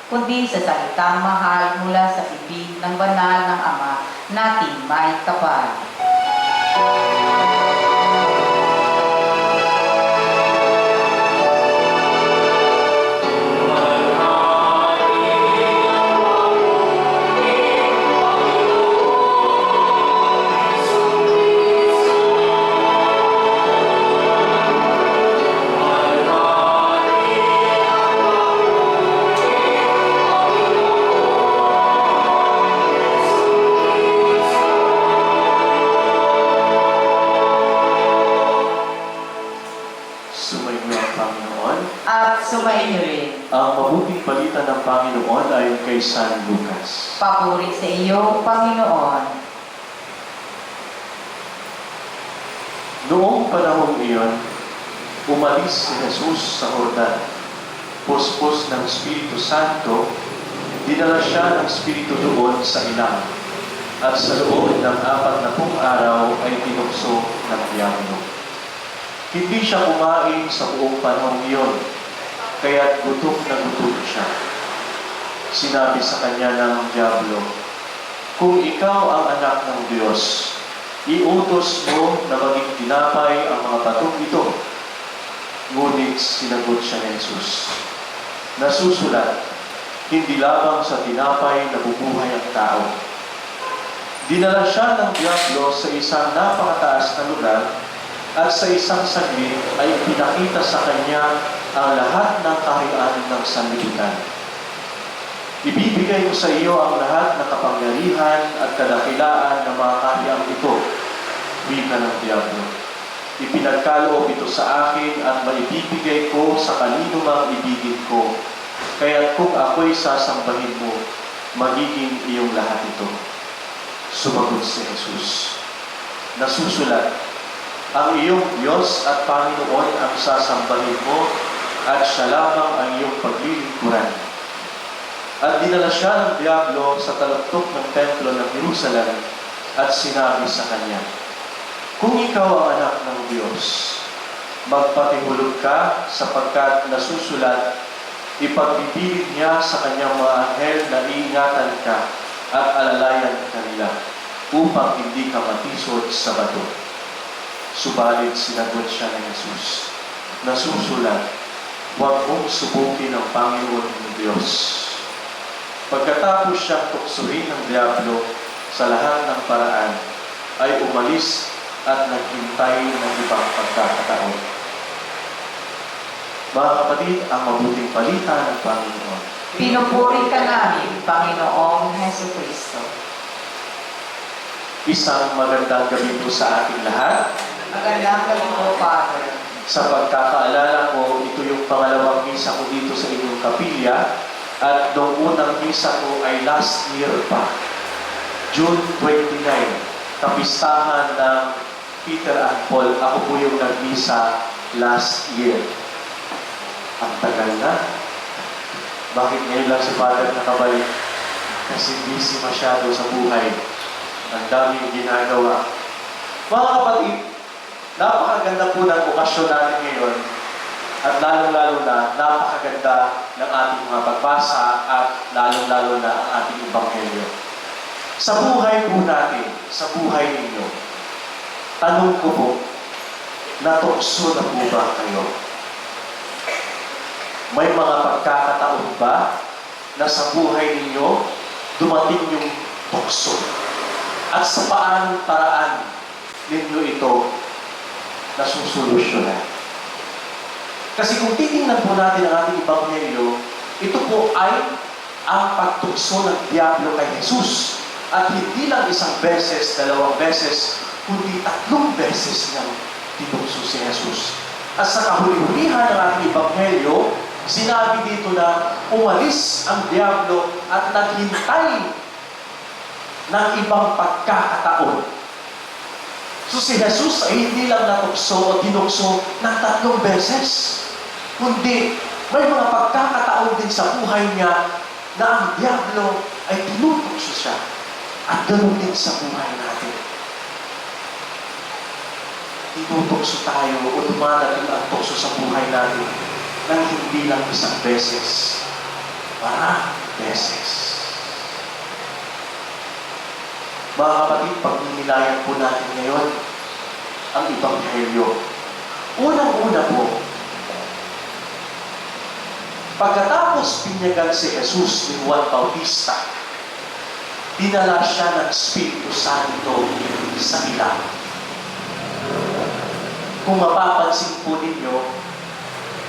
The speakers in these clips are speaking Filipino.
kundi sa salitang mahal mula sa bibig ng banal ng Ama nating may kapal. Sumainyo rin. Ang mabuting balita ng Panginoon ayon kay San Lucas. Papuri sa iyo, Panginoon. Noong panahong iyon, umalis si Jesus sa Jordan. Puspos ng Espiritu Santo, dinala siya ng Espiritu doon sa ilang. At sa loob ng 40 araw ay tinukso ng diablo. Hindi siya kumain sa buong panahong iyon, kaya't gutom na gutom siya. Sinabi sa kanya ng diablo, "Kung ikaw ang anak ng Diyos, iutos mo na maging tinapay ang mga batong ito." Ngunit sinagot siya ni Jesus, "Nasusulat, hindi labang sa tinapay nabubuhay ang tao." Dinala siya ng diablo sa isang napakataas na lugar at sa isang saglit ay pinakita sa kanya ang lahat ng kaharian ng sanlibutan. "Ibibigay ko sa iyo ang lahat ng kapangyarihan at kadakilaan ng mga kaharian ito," wika ng diablo. "Ipinagkaloob ito sa akin at maibibigay ko sa kanino mang ibigin ko. Kaya kung ako'y sasambahin mo, magiging iyong lahat ito." Sumagot si Jesus, "Nasusulat, ang iyong Diyos at Panginoon ang sasambahin mo at siya lamang ang iyong paglilingkuran." At dinala siya ng diablo sa taluktok ng templo ng Jerusalem at sinabi sa kanya, "Kung ikaw ang anak ng Diyos, magpatihulog ka sapagkat nasusulat, ipagbibilid niya sa kanyang mga anghel na iingatan ka at alalayan ka nila upang hindi ka matisod sa bato." Subalit sinagot siya ng Jesus, "Nasusulat, huwag mong subukin ang Panginoon ng Diyos." Pagkatapos siyang tuksohin ng diablo sa lahat ng paraan, ay umalis at naghintay ng ibang pagkakataon. Mga kapatid, ang mabuting balita ng Panginoon. Pinupuri ka namin, Panginoong Hesukristo. Isang magandang gabi po sa ating lahat. Magandang gabi po, Father. Sa pagkakaalala ko, ito yung pangalawang misa ko dito sa inyong kapilya. At noong unang misa ko ay last year pa. June 29, kapistahan ng Peter and Paul. Ako po yung nag-misa last year. Ang tagal na. Bakit ngayon lang si Father nakabalik? Kasi busy masyado sa buhay. Ang daming ginagawa. Mga kapatid, napakaganda po ng okasyon natin ngayon. At lalong-lalo na, napakaganda ng ating mga pagbasa at lalong-lalo na ang ating ebanghelyo. Sa buhay po natin, sa buhay ninyo, tanong ko po, natukso na po ba kayo? May mga pagkakataon ba na sa buhay ninyo dumating yung tukso? At sa paanong paraan ninyo ito nasusolusyonan? Kasi kung titingnan po natin ang ating ebanghelyo, ito po ay ang pagtukso ng diablo kay Jesus. At hindi lang isang beses, dalawang beses, kundi 3 beses niyang tinukso si Jesus. At sa kahuli-hulihan ng ating ebanghelyo, sinabi dito na umalis ang diablo at naghintay ng ibang pagkakataon. So si Jesus ay hindi lang natukso o tinukso ng 3 beses, kundi may mga pagkakataon din sa buhay niya na ang diablo ay tinutukso siya. At ganoon din sa buhay natin. Tinutukso tayo o dumadating ang tukso sa buhay natin nang hindi lang isang beses, Maraming beses. Mga kapatid, pagninilayan po natin ngayon ang Ebanghelyo. Unang-una po, pagkatapos binyagan si Jesus ni Juan Bautista, dinala siya ng Espiritu Santo sa ilang. Kung mapapansin po ninyo,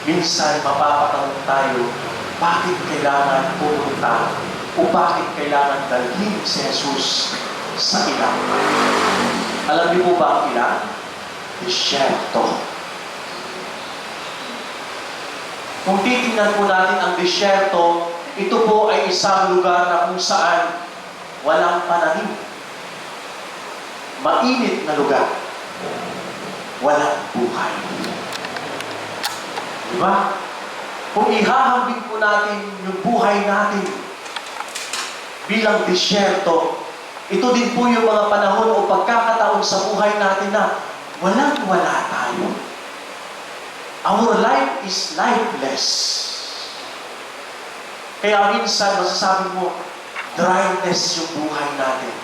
minsan mapapatanong tayo, bakit kailangan pumunta o bakit kailangan dalhin si Jesus sa ilang? Alam niyo po ba ang ilang? Disyerto. Kung titingnan po natin ang disyerto, ito po ay isang lugar na kung saan walang pananim. Mainit na lugar. Walang buhay. Diba? Kung ihahambing po natin yung buhay natin bilang disyerto, ito din po yung mga panahon o pagkakataon sa buhay natin na walang-wala tayo. Our life is lifeless. Kaya minsan masasabi mo, dryness yung buhay natin.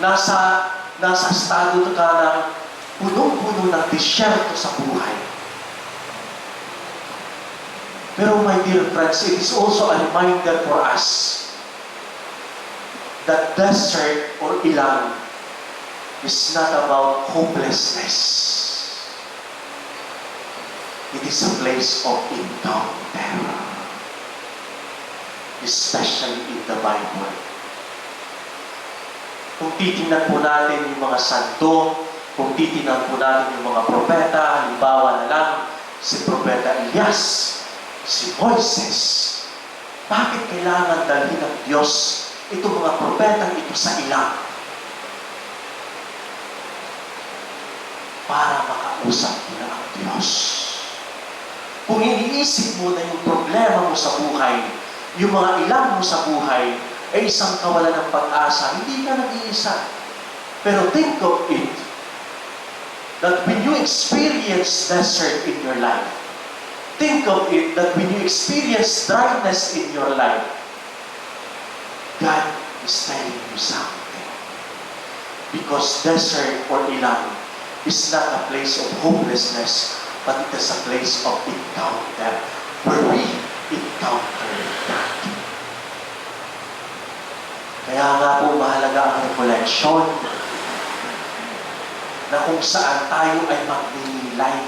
Nasa estado ka ng punong-puno ng disyerto sa buhay. Pero my dear friends, it is also a reminder for us that desert or ilang is not about hopelessness. It is a place of encounter. Especially in the Bible. Kung titingnan po natin yung mga santo, kung titingnan po natin yung mga propeta, halimbawa na lang si Propeta Elias, si Moises, bakit kailangan dalhin ng Diyos itong mga propetang ito sa ilang? Para makausap nila ang Diyos. Kung iniisip mo na yung problema mo sa buhay, yung mga ilang mo sa buhay, ay isang kawalan ng pag-asa, hindi ka nag-iisa. Pero think of it, that when you experience desert in your life, think of it that when you experience dryness in your life, God is telling you something. Because desert or ilang is not a place of hopelessness, but it is a place of encounter, where we encounter God. Kaya nga po mahalaga ang recollection na kung saan tayo ay magninilay,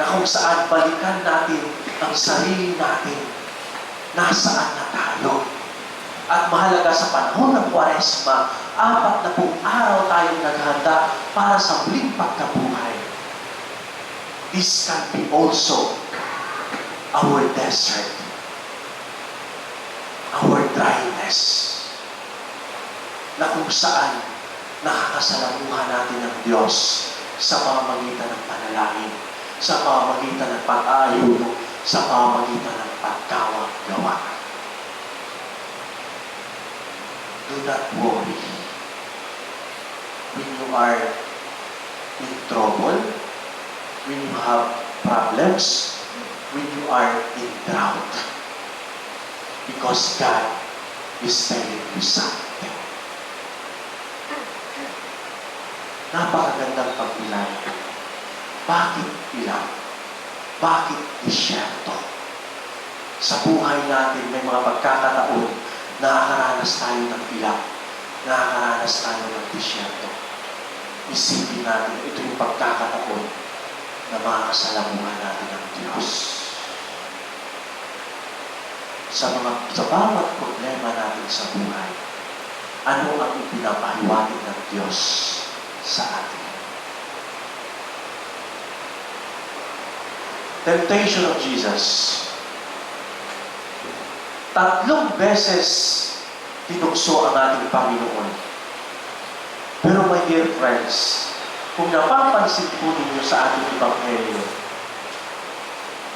na kung saan balikan natin ang sarili natin, nasaan na tayo. At mahalaga sa panahon ng Kwaresma, 40 araw tayong naghanda para sa muling pagkabuhay. This can be also our desert, our dryness, na kung saan nakakasalamuhan natin ng Diyos sa pamamagitan ng panalangin, sa pamamagitan ng pag-aayuno, sa pamamagitan ng pagkawag-gawa. Do not worry. When you are in trouble, when you have problems, when you are in drought, because God is telling you something. Napakagandang pagbilang. Bakit ilang? Bakit disyerto? Sa buhay natin, may mga pagkakataon, nakakaranas tayo ng ilang. Nakakaranas tayo ng disyerto. Isipin natin, ito yung pagkakataon na makakasalamuhan natin ng Diyos. Sa bawat problema natin sa buhay, ano ang ipinapahiwatig ng Diyos sa atin? Temptation of Jesus. 3 beses tinukso ang ating Panginoon. Pero my dear friends, kung napapansin po ninyo sa ating Ebanghelyo,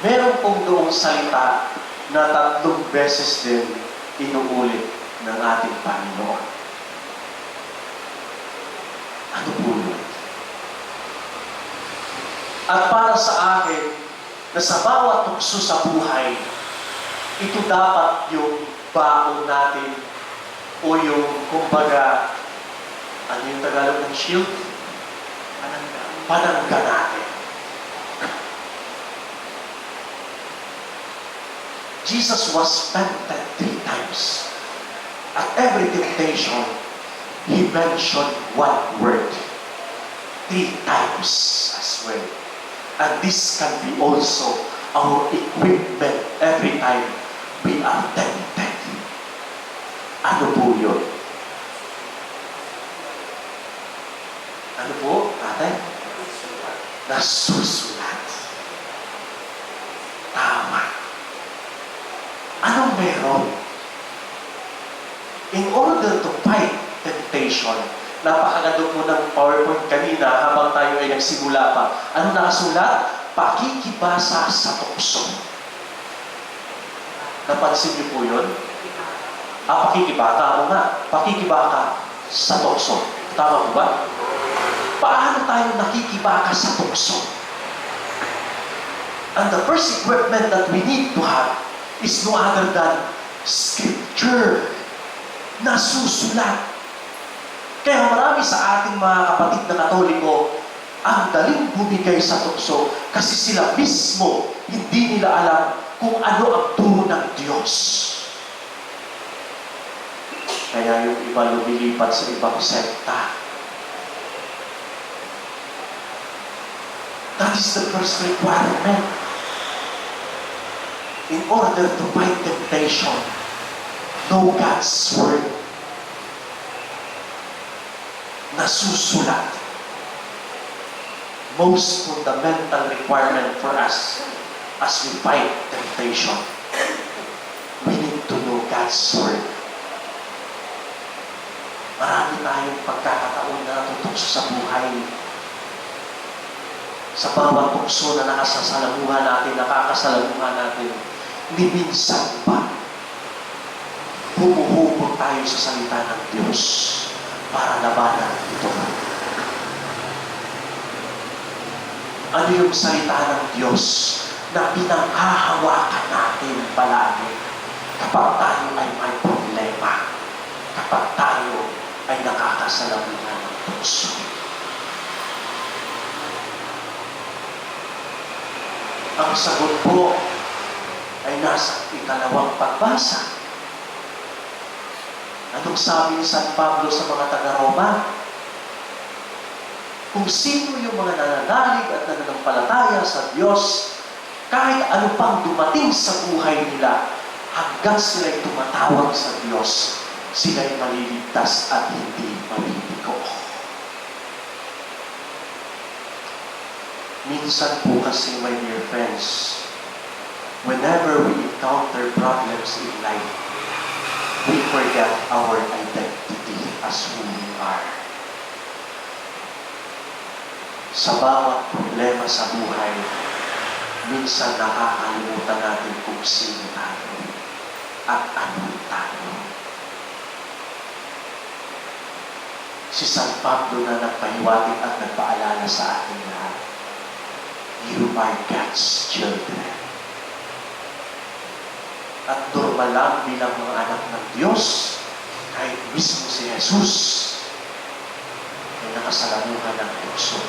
meron pong doong salita na 3 beses din inuulit ng ating Panginoon. Ano po yun? At para sa akin, na sa bawat tukso sa buhay, Ito dapat yung baon natin o yung, kumbaga, ano yung Tagalog ng shield? Panangga natin. Jesus was tempted 3 times. At every temptation, He mentioned one word. 3 times as well. And this can be also our equipment every time we are tempted. Ano po yun? Ano po, ate? Nasusulat. Tama. Anong meron? In order to fight temptation, napakaganda po ng PowerPoint kanina habang tayo ay nagsimula pa. Ano nakasulat? Pakikibasa sa tukso. Napansin niyo po yun? Pakikibaka. O nga, pakikibaka sa tukso. Tama po ba? Paano tayo nakikibaka sa tukso? And the first equipment that we need to have is no other than Scripture. Nasusulat. Kaya marami sa ating mga kapatid na Katoliko ang daling bumigay sa tukso kasi sila mismo hindi nila alam kung ano ang turo ng Diyos. Kaya yung iba lumilipat sa ibang sekta. That is the first requirement. In order to fight temptation, know God's Word. Nasusulat. Most fundamental requirement for us as we fight temptation. We need to know God's Word. Marami tayong pagkakataon na natutukso sa buhay. Sa bawat tukso na nakasasalamuhan natin, nakakasalamuhan natin, ni minsan pa, humuhubog tayo sa salita ng Diyos para labanan ito. Ano yung salita ng Diyos na pinanghahawakan natin palagi kapag tayo ay may problema, kapag tayo ay nakakasalamuhan ng tukso? Ang sagot po ay nasa ikalawang pagbasa. Anong sabi ni San Pablo sa mga taga-Roma? Kung sino yung mga nananalig at nananampalataya sa Diyos, kahit ano pang dumating sa buhay nila, hanggang sila'y tumatawag sa Diyos, sila'y maliligtas at hindi mabibigo. Minsan po kasi, my dear friends, whenever we encounter problems in life, we forget our identity as who we are. Sa bawat problema sa buhay, minsan nakakalimutan natin kung sino tayo at ano tayo. Si San Pablo na nagpahiwatig at nagpaalala sa ating lahat, you are God's children. At normal lang bilang mga anak ng Diyos, kahit mismo si Jesus ay nakasalamuhan ng tukso.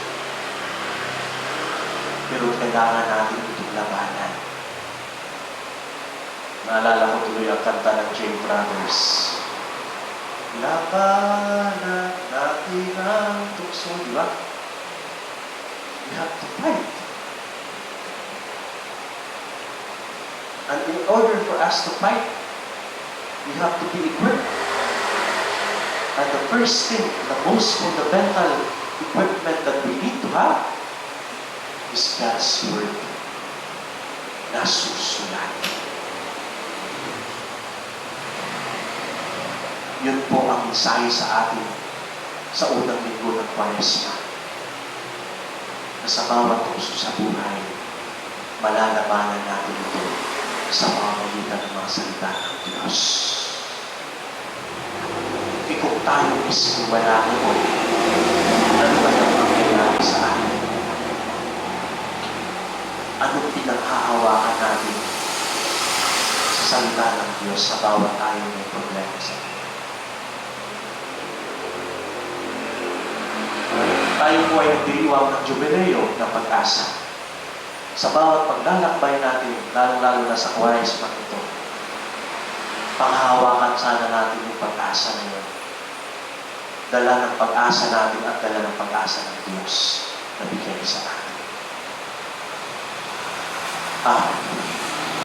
Pero kailangan natin itong labanan. Naalala ko tuloy ang kanta ng J. Brothers. Labanan natin ang tukso, di ba? We have to fight. And in order for us to fight, we have to be equipped. And the first thing, the most fundamental equipment that we need to have is God's Word. Nasusulat. Yun po ang mensahe sa atin sa unang linggo ng Kwaresma. Na sa bawat tukso sa buhay, malalabanan natin ito sa pamamagitan ng mga salita ng Diyos. Kung tayo mismo wala noon, ano ba yung mangyayari sa atin? Anong pinanghahawakan natin sa salita Diyos sa bawat tayo may problema sa atin. Tayo po ay nagdiriwang ng jubileo ng pag-asa. Sa bawat paglalakbay natin, lalong-lalo na sa Kwaresma ito, panghawakan sana natin yung pag-asa na yun. Dala ng pag-asa natin at dala ng pag-asa ng Diyos na bigyan sa atin. Amen.